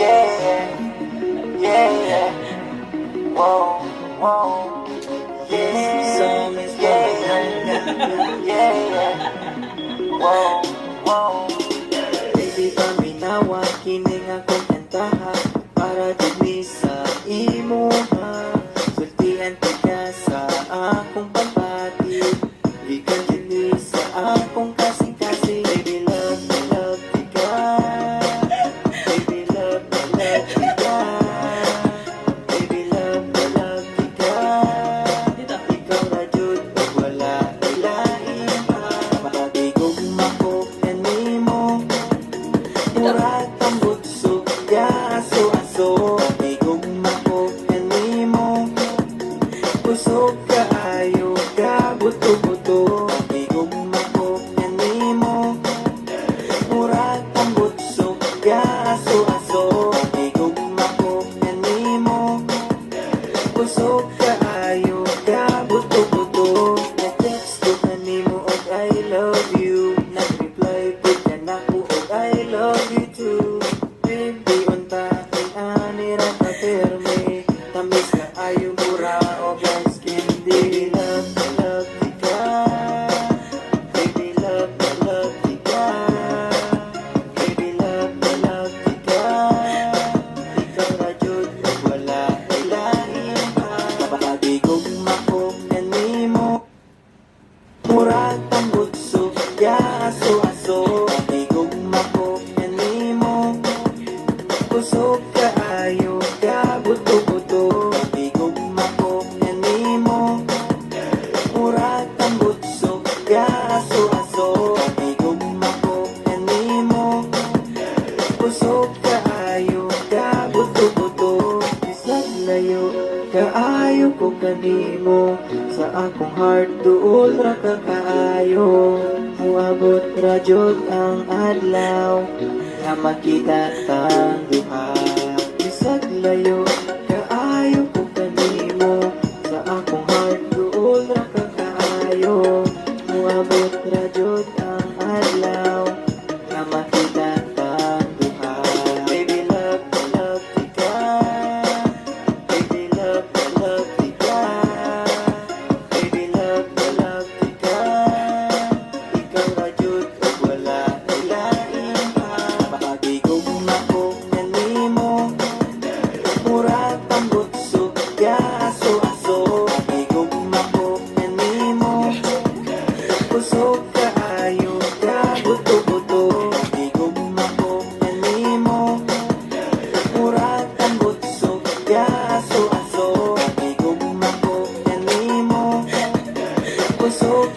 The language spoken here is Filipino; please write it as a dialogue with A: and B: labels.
A: Yeah, yeah, whoa, whoa, yeah,
B: Song is
A: yeah, whoa, whoa.
B: Baby, paminawa, kining akong kantaha para dumi sa imo ha. Sultihan ka sa akong pagpati, di ka dumi sa akong kasing-kasing. Baby, love ka. Baby, love ka. Baby, love ka. Ikaw na jud, pag wala ilain pa. Makabigog makok na nimo. Murag ang butsog ka, aso-aso. Makabigog makok na nimo. Busog ka, ayaw ka, buto-buto. Makabigog makok na nimo. Murag ang butsog ka, aso-aso. Makabigog makok na nimo. Busog ka, ayaw ka, buto-buto. Na-text ko ka nimo og I love you. Nag-reply po ka na ko og I love you too. Baby, unta ani ra ka terme. Tamis ka ayaw mura o guys candy. Love ka. Baby, love ka. Baby, love ka. Ikaw na jud ug wala ilain pa. Makabigog makok na nimo. Murag ang butsog ka, aso-aso. Makabigog makok na nimo. Busog ka, ayaw ka, buto-buto. Makabigog makok na nimo. Murag ang butsog ka, aso-aso. Makabigog makok na nimo. Busog ka, ayaw ka, buto-buto. Isag layo, kaayo ko kanimo. Sa akong heart, duol ra ka kaayo. Muabot ra jud ang adlaw na makita tang duha. Isag layo, kaayo ko kanimo. Sa akong heart, duol ra ka kaayo. Muabot ra jud ang adlaw na makita tang duha. Baby, love ka. Baby, love ka. Baby, love ka. Ikaw ra jud ug wala ilain pa. Makabigog makok na nimo. Murag ang butsog ka, aso-aso. Makabigog makok na nimo. Busog ka, ayaw ka, buto-buto. Makabigog makok na nimo. Murag ang butsog ka, aso-aso. Makabigog makok na nimo. Busog